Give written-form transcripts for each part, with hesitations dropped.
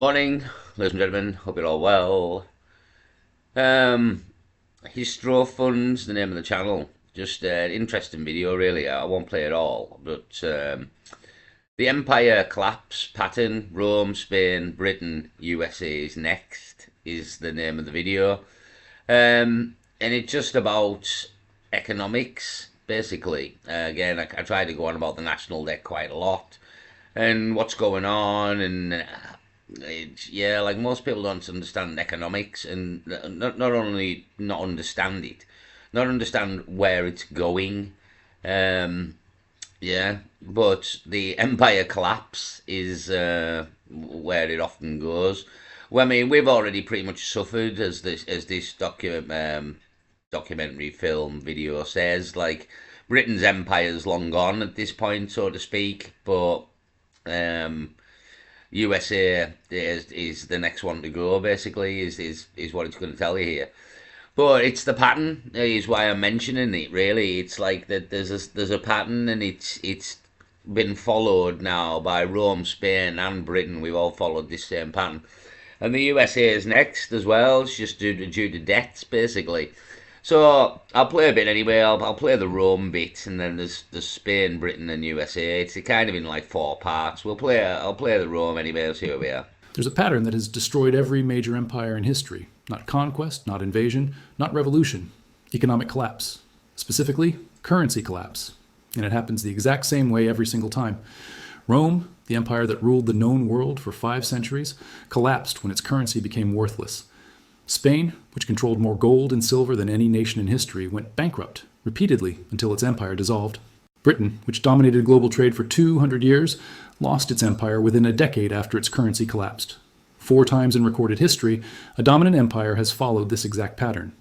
Morning, ladies and gentlemen. Hope you're all well. Um, Histro Funds, the name of the channel. Just an interesting video, really. I won't play it all, but the empire collapse pattern: Rome, Spain, Britain, USA is next. Is the name of the video, and it's just about economics, basically. Again, I try to go on about the national debt quite a lot and what's going on and yeah, like most people don't understand economics and not only not understand it, not understand where it's going. Um, yeah, but the empire collapse is where it often goes. Well, I mean, we've already pretty much suffered, as this documentary film video says. Like Britain's empire's long gone at this point, so to speak. But um, USA is the next one to go. Basically, is what it's going to tell you here. But it's the pattern is why I'm mentioning it. Really, it's like that. There's a pattern, and it's been followed now by Rome, Spain, and Britain. We've all followed this same pattern, and the USA is next as well. It's just due to debts, basically. So I'll play a bit anyway. I'll play the Rome bit, and then there's Spain, Britain, and USA. It's kind of in like four parts. I'll play the Rome anyway. Let's see where we are. There's a pattern that has destroyed every major empire in history. Not conquest, not invasion, not revolution. Economic collapse. Specifically, currency collapse. And it happens the exact same way every single time. Rome, the empire that ruled the known world for 5 centuries, collapsed when its currency became worthless. Spain, which controlled more gold and silver than any nation in history, went bankrupt repeatedly until its empire dissolved. Britain, which dominated global trade for 200 years, lost its empire within a decade after its currency collapsed. 4 times in recorded history, a dominant empire has followed this exact pattern.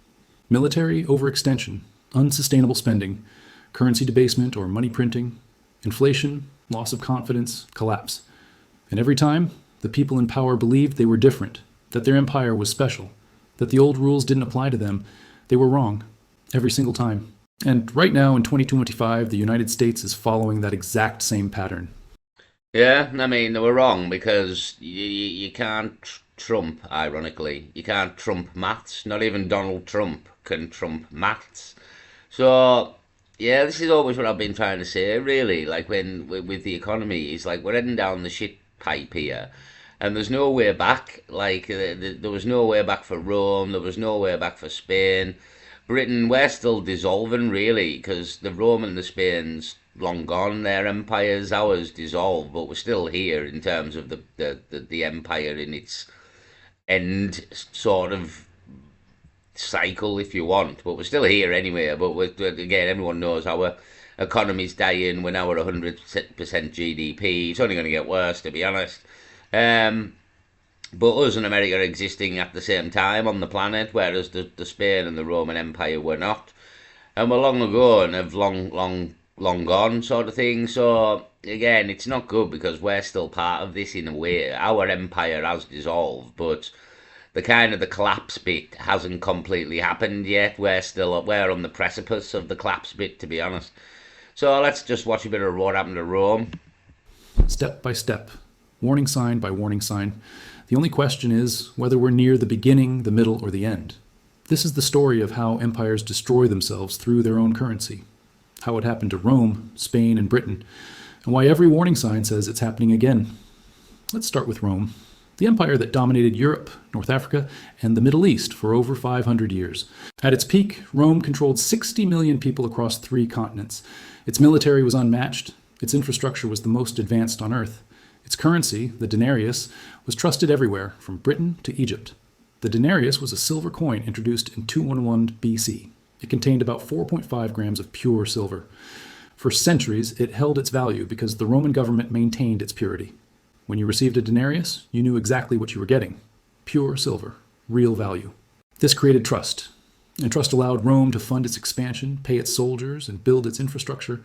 Military overextension, unsustainable spending, currency debasement or money printing, inflation, loss of confidence, collapse. And every time, the people in power believed they were different, that their empire was special, that the old rules didn't apply to them. They were wrong, every single time. And right now, in 2025, the United States is following that exact same pattern. Yeah, I mean they were wrong because you can't trump. Ironically, you can't trump maths. Not even Donald Trump can trump maths. So yeah, this is always what I've been trying to say. Really, like with the economy, it's like we're heading down the shit pipe here, and there's no way back. Like there was no way back for Rome. There was no way back for Spain. Britain, we're still dissolving really because the Rome and the Spain's long gone. Their empires, ours dissolved, but we're still here in terms of the empire in its end sort of cycle, if you want. But we're still here anyway. But again, everyone knows our economy's dying. We're now at 100% GDP. It's only going to get worse, to be honest. Um, but us and America are existing at the same time on the planet, whereas the Spain and the Roman Empire were not. And we're long ago and have long gone, sort of thing. So again, it's not good because we're still part of this in a way. Our empire has dissolved, but the collapse bit hasn't completely happened yet. We're on the precipice of the collapse bit, to be honest. So let's just watch a bit of what happened to Rome. Step by step, warning sign by warning sign. The only question is whether we're near the beginning, the middle, or the end. This is the story of how empires destroy themselves through their own currency, how it happened to Rome, Spain, and Britain, and why every warning sign says it's happening again. Let's start with Rome, the empire that dominated Europe, North Africa, and the Middle East for over 500 years. At its peak, Rome controlled 60 million people across 3 continents. Its military was unmatched. Its infrastructure was the most advanced on Earth. Its currency, the denarius, was trusted everywhere, from Britain to Egypt. The denarius was a silver coin introduced in 211 BC. It contained about 4.5 grams of pure silver. For centuries, it held its value because the Roman government maintained its purity. When you received a denarius, you knew exactly what you were getting. Pure silver, real value. This created trust, and trust allowed Rome to fund its expansion, pay its soldiers, and build its infrastructure.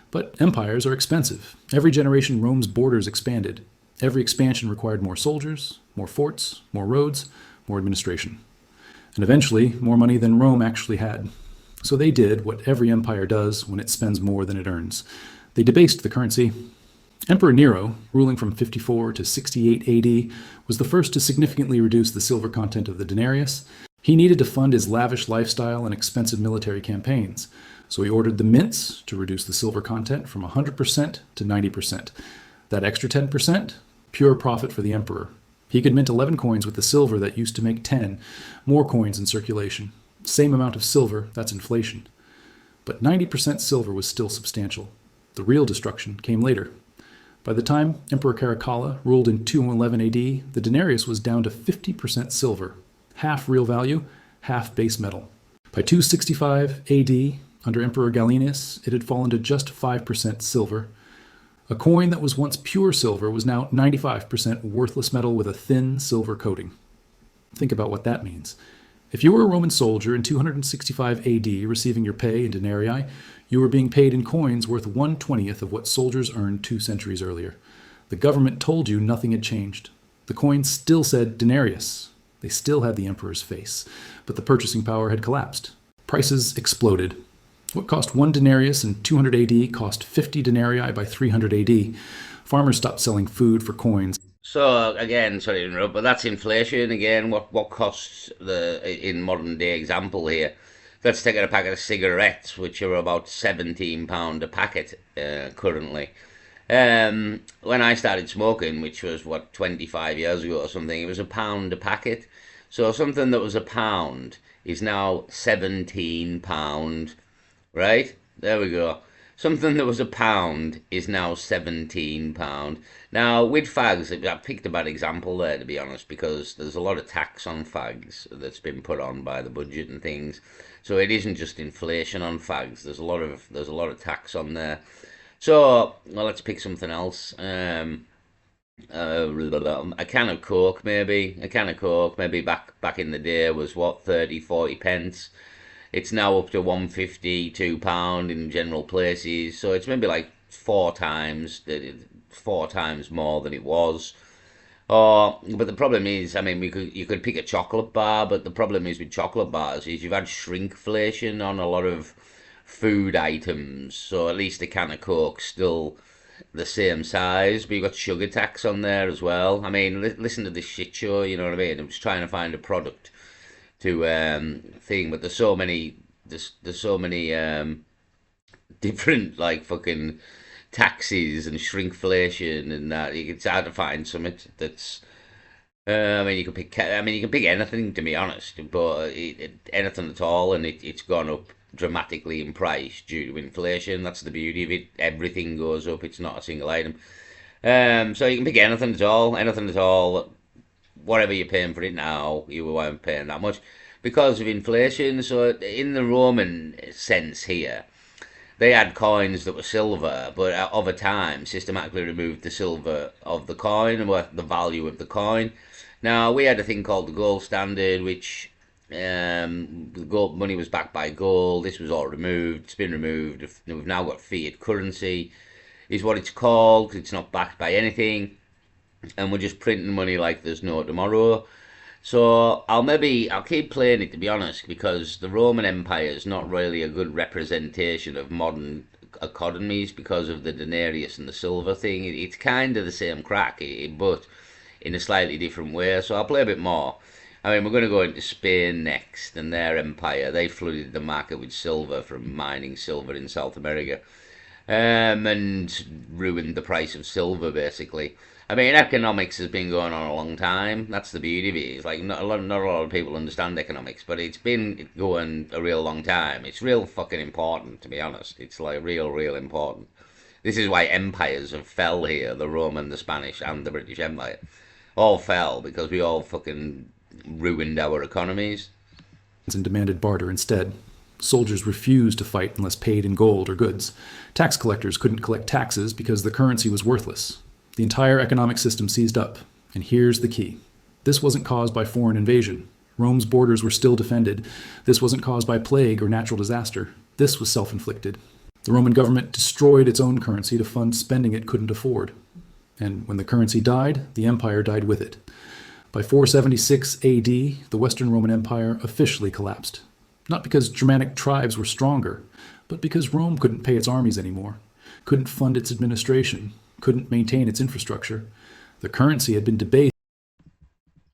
But empires are expensive. Every generation, Rome's borders expanded. Every expansion required more soldiers, more forts, more roads, more administration. And eventually, more money than Rome actually had. So they did what every empire does when it spends more than it earns. They debased the currency. Emperor Nero, ruling from 54 to 68 AD, was the first to significantly reduce the silver content of the denarius. He needed to fund his lavish lifestyle and expensive military campaigns, so he ordered the mints to reduce the silver content from 100% to 90%. That extra 10%, pure profit for the emperor. He could mint 11 coins with the silver that used to make 10, more coins in circulation. Same amount of silver, that's inflation. But 90% silver was still substantial. The real destruction came later. By the time Emperor Caracalla ruled in 211 AD, the denarius was down to 50% silver, half real value, half base metal. By 265 AD, under Emperor Gallienus, it had fallen to just 5% silver. A coin that was once pure silver was now 95% worthless metal with a thin silver coating. Think about what that means. If you were a Roman soldier in 265 AD receiving your pay in denarii, you were being paid in coins worth 1/20th of what soldiers earned 2 centuries earlier. The government told you nothing had changed. The coins still said denarius. They still had the emperor's face, but the purchasing power had collapsed. Prices exploded. What cost 1 denarius in 200 AD cost 50 denarii by 300 AD. Farmers stopped selling food for coins. So again, sorry to interrupt, but that's inflation again. What costs in modern day example here? Let's take a packet of cigarettes, which are about £17 a packet currently. When I started smoking, which was 25 years ago or something, it was £1 a packet. So something that was £1 is now £17. Right? There we go. Something that was £1 is now £17. Now, with fags, I picked a bad example there, to be honest, because there's a lot of tax on fags that's been put on by the budget and things. So it isn't just inflation on fags. There's a lot of tax on there. So, well, let's pick something else. A can of Coke, maybe. A can of Coke, maybe back in the day was what, 30, 40 pence. It's now up to £1.50, £2 in general places. So it's maybe like 4 times more than it was. But the problem is, I mean, you could pick a chocolate bar, but the problem is with chocolate bars is you've had shrinkflation on a lot of food items. So at least a can of Coke's still the same size, but you've got sugar tax on there as well. I mean, listen to this shit show, you know what I mean? I'm just trying to find a product to thing, but there's so many different like fucking taxes and shrinkflation and that it's hard to find something that's I mean you can pick anything, to be honest, but anything at all, and it's gone up dramatically in price due to inflation. That's the beauty of it. Everything goes up. It's not a single item. So you can pick anything at all, whatever you're paying for it now, you weren't paying that much because of inflation. So in the Roman sense here, they had coins that were silver, but over time systematically removed the silver of the coin and the value of the coin. Now we had a thing called the gold standard, which the gold money was backed by gold. This was all removed. It's been removed. We've now got fiat currency, is what it's called. It's not backed by anything, and we're just printing money like there's no tomorrow. So I'll keep playing it, to be honest, because the Roman Empire is not really a good representation of modern economies because of the denarius and the silver thing. It's kind of the same crack, but in a slightly different way. So I'll play a bit more. I mean, we're going to go into Spain next and their empire. They flooded the market with silver from mining silver in South America, and ruined the price of silver, basically. I mean, economics has been going on a long time. That's the beauty of it. It's like not a lot of people understand economics, but it's been going a real long time. It's real fucking important, to be honest. It's like real important. This is why empires have fell here. The Roman, the Spanish, and the British Empire all fell because we all fucking ruined our economies. And demanded barter instead. Soldiers refused to fight unless paid in gold or goods. Tax collectors couldn't collect taxes because the currency was worthless. The entire economic system seized up. And here's the key. This wasn't caused by foreign invasion. Rome's borders were still defended. This wasn't caused by plague or natural disaster. This was self-inflicted. The Roman government destroyed its own currency to fund spending it couldn't afford. And when the currency died, the empire died with it. By 476 AD, the Western Roman Empire officially collapsed. Not because Germanic tribes were stronger, but because Rome couldn't pay its armies anymore, couldn't fund its administration, couldn't maintain its infrastructure. The currency had been debased,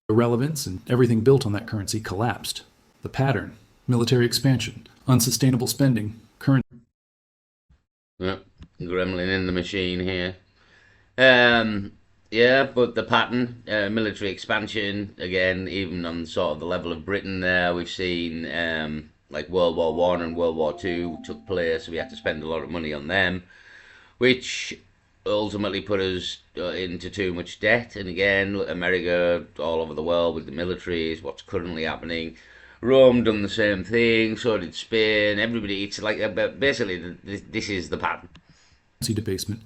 irrelevance, and everything built on that currency collapsed. The pattern, military expansion, unsustainable spending, currency. Yep, gremlin in the machine here. Um, yeah, but the pattern, military expansion, again, even on sort of the level of Britain there, we've seen like World War One and World War Two took place. We had to spend a lot of money on them, which ultimately put us into too much debt. And again, America, all over the world with the militaries, what's currently happening. Rome done the same thing, so did Spain. Everybody, it's like basically this is the pattern. Debasement.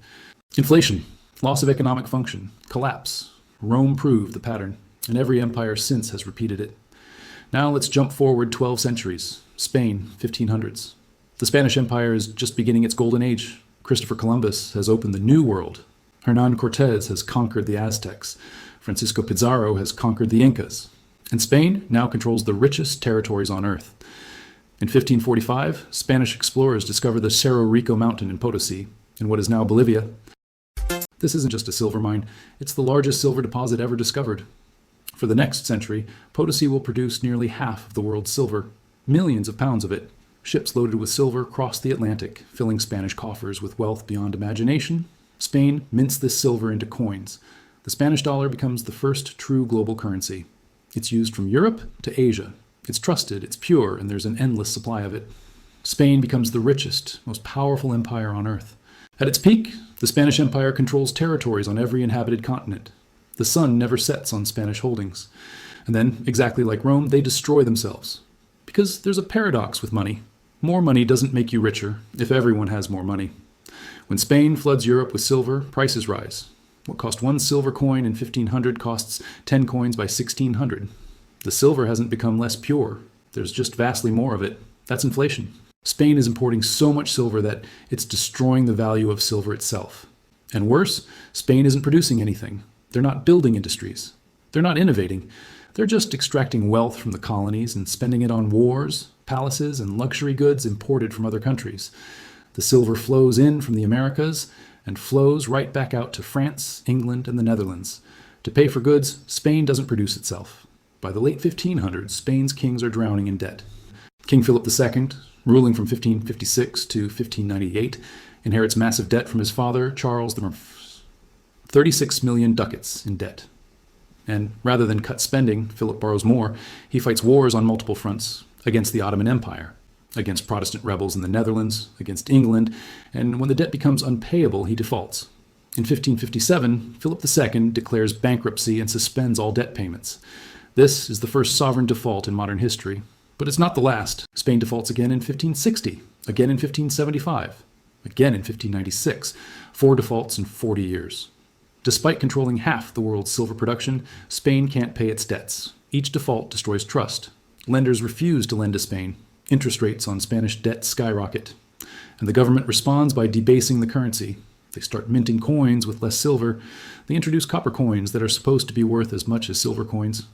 Inflation, loss of economic function, collapse. Rome proved the pattern, and every empire since has repeated it. Now let's jump forward 12 centuries. Spain, 1500s. The Spanish Empire is just beginning its golden age. Christopher Columbus has opened the New World. Hernan Cortez has conquered the Aztecs. Francisco Pizarro has conquered the Incas. And Spain now controls the richest territories on earth. In 1545, Spanish explorers discovered the Cerro Rico mountain in Potosi, in what is now Bolivia. This isn't just a silver mine, it's the largest silver deposit ever discovered. For the next century, Potosi will produce nearly half of the world's silver, millions of pounds of it. Ships loaded with silver cross the Atlantic, filling Spanish coffers with wealth beyond imagination. Spain mints this silver into coins. The Spanish dollar becomes the first true global currency. It's used from Europe to Asia. It's trusted, it's pure, and there's an endless supply of it. Spain becomes the richest, most powerful empire on earth. At its peak, the Spanish Empire controls territories on every inhabited continent. The sun never sets on Spanish holdings. And then, exactly like Rome, they destroy themselves. Because there's a paradox with money. More money doesn't make you richer if everyone has more money. When Spain floods Europe with silver, prices rise. What cost one silver coin in 1500 costs 10 coins by 1600. The silver hasn't become less pure. There's just vastly more of it. That's inflation. Spain is importing so much silver that it's destroying the value of silver itself. And worse, Spain isn't producing anything. They're not building industries. They're not innovating. They're just extracting wealth from the colonies and spending it on wars, palaces, and luxury goods imported from other countries. The silver flows in from the Americas and flows right back out to France, England, and the Netherlands. To pay for goods, Spain doesn't produce itself. By the late 1500s, Spain's kings are drowning in debt. King Philip II, ruling from 1556 to 1598, inherits massive debt from his father, Charles I. 36 million ducats in debt. And rather than cut spending, Philip borrows more. He fights wars on multiple fronts against the Ottoman Empire, against Protestant rebels in the Netherlands, against England, and when the debt becomes unpayable, he defaults. In 1557, Philip II declares bankruptcy and suspends all debt payments. This is the first sovereign default in modern history, but it's not the last. Spain defaults again in 1560, again in 1575, again in 1596, 4 defaults in 40 years. Despite controlling half the world's silver production, Spain can't pay its debts. Each default destroys trust. Lenders refuse to lend to Spain. Interest rates on Spanish debt skyrocket. And the government responds by debasing the currency. They start minting coins with less silver. They introduce copper coins that are supposed to be worth as much as silver coins.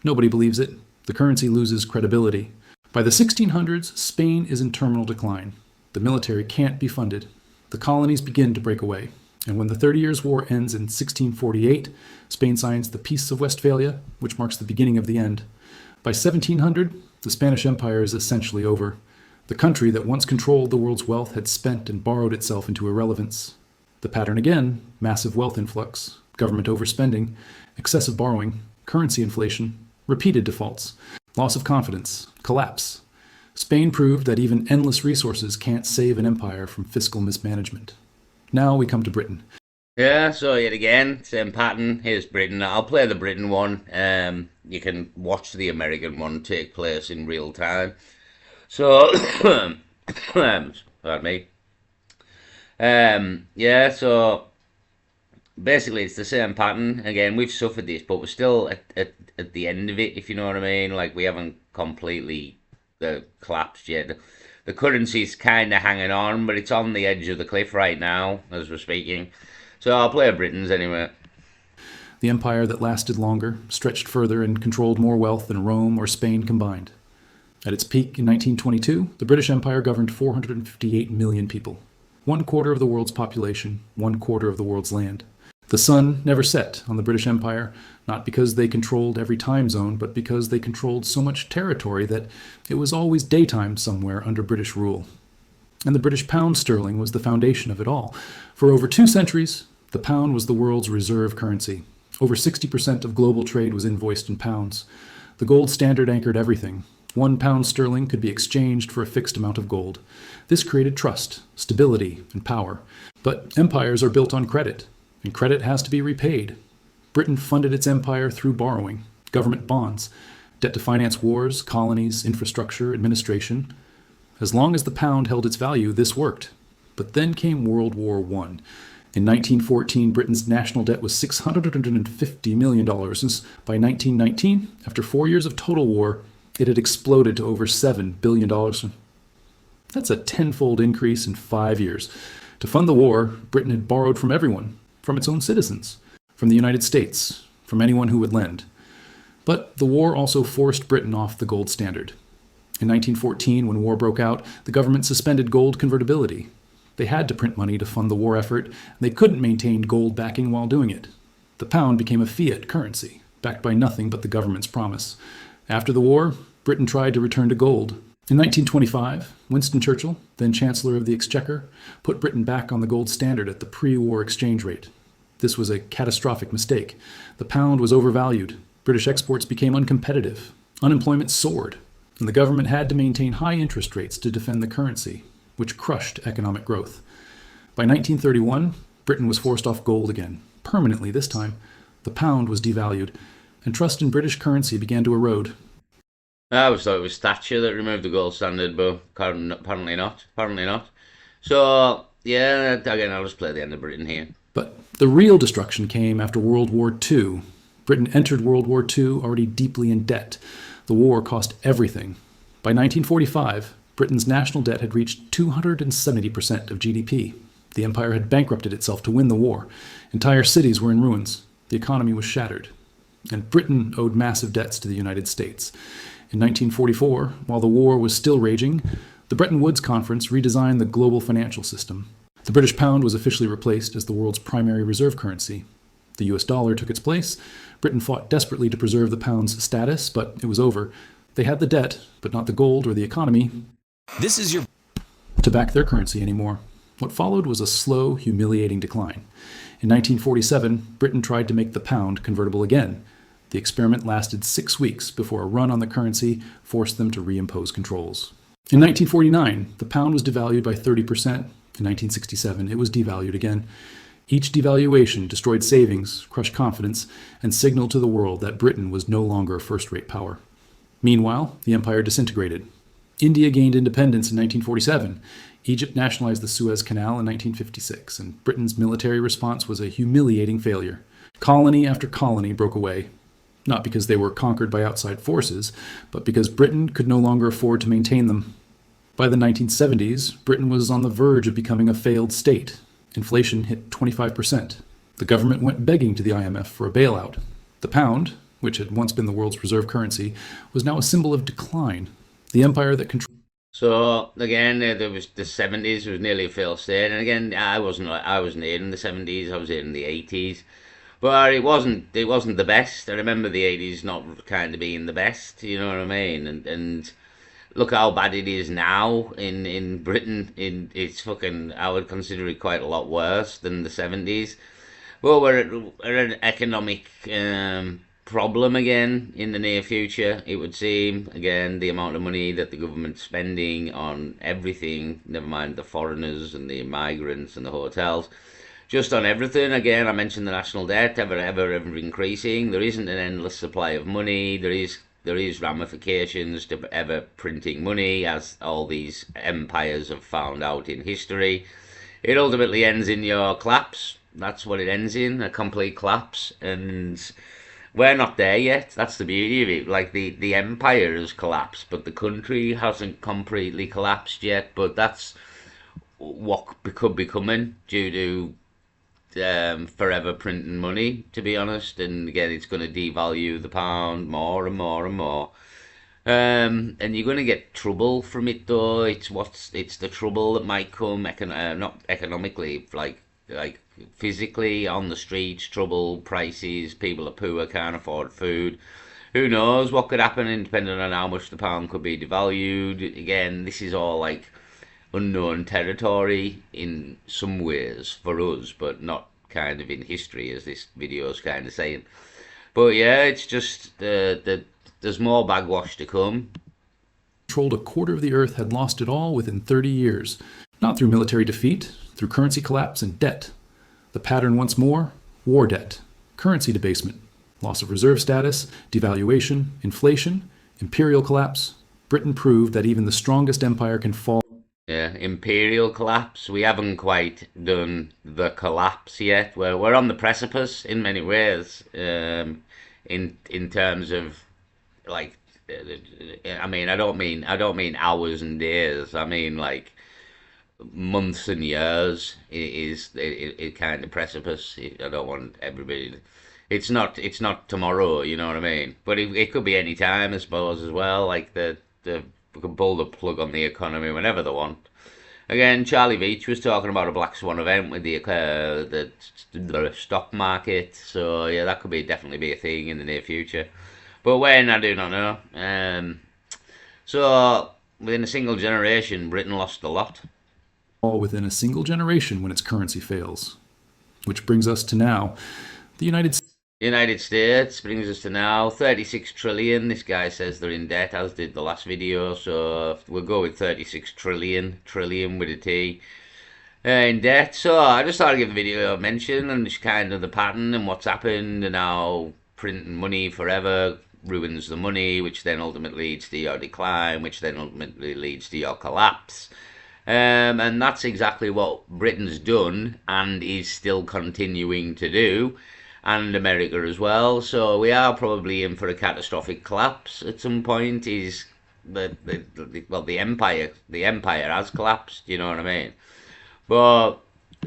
Nobody believes it. The currency loses credibility. By the 1600s, Spain is in terminal decline. The military can't be funded. The colonies begin to break away. And when the 30 Years' War ends in 1648, Spain signs the Peace of Westphalia, which marks the beginning of the end. By 1700, the Spanish Empire is essentially over. The country that once controlled the world's wealth had spent and borrowed itself into irrelevance. The pattern again, massive wealth influx, government overspending, excessive borrowing, currency inflation, repeated defaults, loss of confidence, collapse. Spain proved that even endless resources can't save an empire from fiscal mismanagement. Now we come to Britain. Yeah, so yet again, same pattern. Here's Britain. I'll play the Britain one. You can watch the American one take place in real time. So, pardon me. Yeah, so basically it's the same pattern. Again, we've suffered this, but we're still at the end of it, if you know what I mean. Like, we haven't completely collapsed yet. The currency's kind of hanging on, but it's on the edge of the cliff right now, as we're speaking. So I'll play Britain's anyway. The empire that lasted longer, stretched further, and controlled more wealth than Rome or Spain combined. At its peak in 1922, the British Empire governed 458 million people. 1/4 of the world's population, 1/4 of the world's land. The sun never set on the British Empire, not because they controlled every time zone, but because they controlled so much territory that it was always daytime somewhere under British rule. And the British pound sterling was the foundation of it all. For over 2 centuries, the pound was the world's reserve currency. Over 60% of global trade was invoiced in pounds. The gold standard anchored everything. 1 pound sterling could be exchanged for a fixed amount of gold. This created trust, stability, and power. But empires are built on credit, and credit has to be repaid. Britain funded its empire through borrowing, government bonds, debt to finance wars, colonies, infrastructure, administration. As long as the pound held its value, this worked. But then came World War I. In 1914, Britain's national debt was $650 million. By 1919, after 4 years of total war, it had exploded to over $7 billion. That's a tenfold increase in 5 years. To fund the war, Britain had borrowed from everyone, from its own citizens, from the United States, from anyone who would lend. But the war also forced Britain off the gold standard. In 1914, when war broke out, the government suspended gold convertibility. They had to print money to fund the war effort, and they couldn't maintain gold backing while doing it. The pound became a fiat currency, backed by nothing but the government's promise. After the war, Britain tried to return to gold. In 1925, Winston Churchill, then Chancellor of the Exchequer, put Britain back on the gold standard at the pre-war exchange rate. This was a catastrophic mistake. The pound was overvalued. British exports became uncompetitive. Unemployment soared, and the government had to maintain high interest rates to defend the currency, which crushed economic growth. By 1931, Britain was forced off gold again, permanently this time. The pound was devalued, and trust in British currency began to erode. I always thought it was Thatcher that removed the gold standard, but apparently not. Apparently not. So, yeah, again, I'll just play the end of Britain here. But the real destruction came after World War II. Britain entered World War II already deeply in debt. The war cost everything. By 1945, Britain's national debt had reached 270% of GDP. The empire had bankrupted itself to win the war. Entire cities were in ruins. The economy was shattered. And Britain owed massive debts to the United States. In 1944, while the war was still raging, the Bretton Woods Conference redesigned the global financial system. The British pound was officially replaced as the world's primary reserve currency. The US dollar took its place. Britain fought desperately to preserve the pound's status, but it was over. They had the debt, but not the gold or the economy to back their currency anymore. What followed was a slow, humiliating decline. In 1947, Britain tried to make the pound convertible again. The experiment lasted 6 weeks before a run on the currency forced them to reimpose controls. In 1949, the pound was devalued by 30%. In 1967, it was devalued again. Each devaluation destroyed savings, crushed confidence, and signaled to the world that Britain was no longer a first-rate power. Meanwhile, the empire disintegrated. India gained independence in 1947. Egypt nationalized the Suez Canal in 1956, and Britain's military response was a humiliating failure. Colony after colony broke away, not because they were conquered by outside forces, but because Britain could no longer afford to maintain them. By the 1970s, Britain was on the verge of becoming a failed state. Inflation hit 25%. The government went begging to the IMF for a bailout. The pound, which had once been the world's reserve currency, was now a symbol of decline. The empire that controlled. So again, there was the 70s was nearly a failed state, and again, I wasn't here in the 70s. I was here in the 80s, but it wasn't the best. I remember the 80s not kind of being the best. You know what I mean? And look how bad it is now in Britain. It's fucking. I would consider it quite a lot worse than the 70s. Well, we're at an economic problem again in the near future, it would seem. Again, the amount of money that the government's spending on everything, never mind the foreigners and the migrants and the hotels, just on everything. Again, I mentioned the national debt ever increasing. There isn't an endless supply of money. There is ramifications to ever printing money, as all these empires have found out in history. It ultimately ends in your collapse. That's what it ends in, a complete collapse. And we're not there yet. That's the beauty of it. Like the empire has collapsed, but the country hasn't completely collapsed yet. But that's what could be coming due to forever printing money, to be honest. And again, it's going to devalue the pound more and more and more. And you're going to get trouble from it though. It's the trouble that might come not economically, like physically on the streets, trouble, prices, people are poor, can't afford food. Who knows what could happen, and depending on how much the pound could be devalued. Again, this is all like unknown territory in some ways for us, but not kind of in history, as this video is kind of saying. But yeah, it's just there's more bagwash to come. Controlled a quarter of the earth had lost it all within 30 years, not through military defeat, through currency collapse and debt. The pattern once more: war debt, currency debasement, loss of reserve status, devaluation, inflation, imperial collapse. Britain proved that even the strongest empire can fall. Yeah, imperial collapse. We haven't quite done the collapse yet. We're on the precipice in many ways. In terms of like, I mean, I don't mean hours and days. I mean like months and years. It kind of precipice. I don't want everybody. It's not tomorrow. You know what I mean? But it could be any time, I suppose, as well. Like the we can pull the plug on the economy whenever they want. Again, Charlie Veitch was talking about a black swan event with the stock market. So yeah, that could definitely be a thing in the near future. But when, I do not know. So within a single generation, Britain lost a lot. All within a single generation when its currency fails. Which brings us to now. The United States brings us to now 36 trillion. This guy says they're in debt, as did the last video. So we'll go with 36 trillion with a T. In debt. So I just thought I'd give the video a mention and just kind of the pattern and what's happened and how printing money forever ruins the money, which then ultimately leads to your decline, which then ultimately leads to your collapse. And that's exactly what Britain's done and is still continuing to do, and America as well. So we are probably in for a catastrophic collapse at some point. Is the empire has collapsed. You know what I mean? But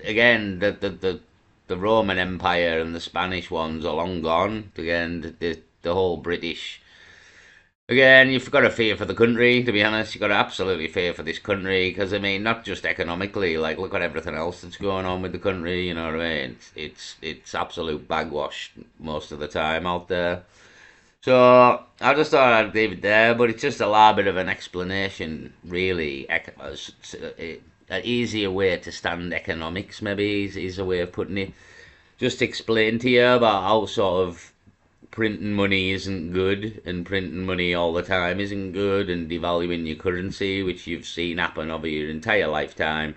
again, the Roman Empire and the Spanish ones are long gone. Again, the whole British. Again, you've got to fear for the country, to be honest. You've got to absolutely fear for this country, because, I mean, not just economically, like, look at everything else that's going on with the country, you know what I mean? It's absolute bagwash most of the time out there. So, I just thought I'd leave it there, but it's just a little bit of an explanation, really. An easier way to stand economics, maybe, is a way of putting it. Just explain to you about how sort of printing money isn't good, and printing money all the time isn't good, and devaluing your currency, which you've seen happen over your entire lifetime.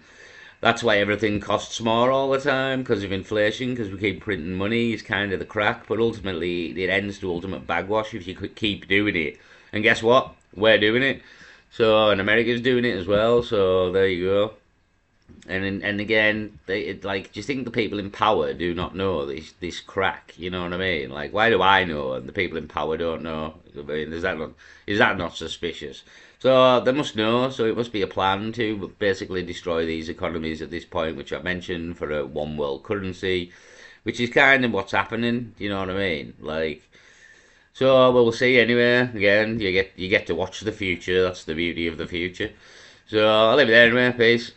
That's why everything costs more all the time, because of inflation, because we keep printing money is kind of the crack, but ultimately it ends to ultimate bagwash if you could keep doing it. And guess what? We're doing it. So, and America's doing it as well, so there you go. And again, like, do you think the people in power do not know this crack? You know what I mean? Like, why do I know and the people in power don't know? I mean, is that not suspicious? So they must know. So it must be a plan to basically destroy these economies at this point, which I mentioned, for a one world currency, which is kind of what's happening. You know what I mean? Like, so we'll see anyway. Again, you get to watch the future. That's the beauty of the future. So I'll leave it there anyway. Peace.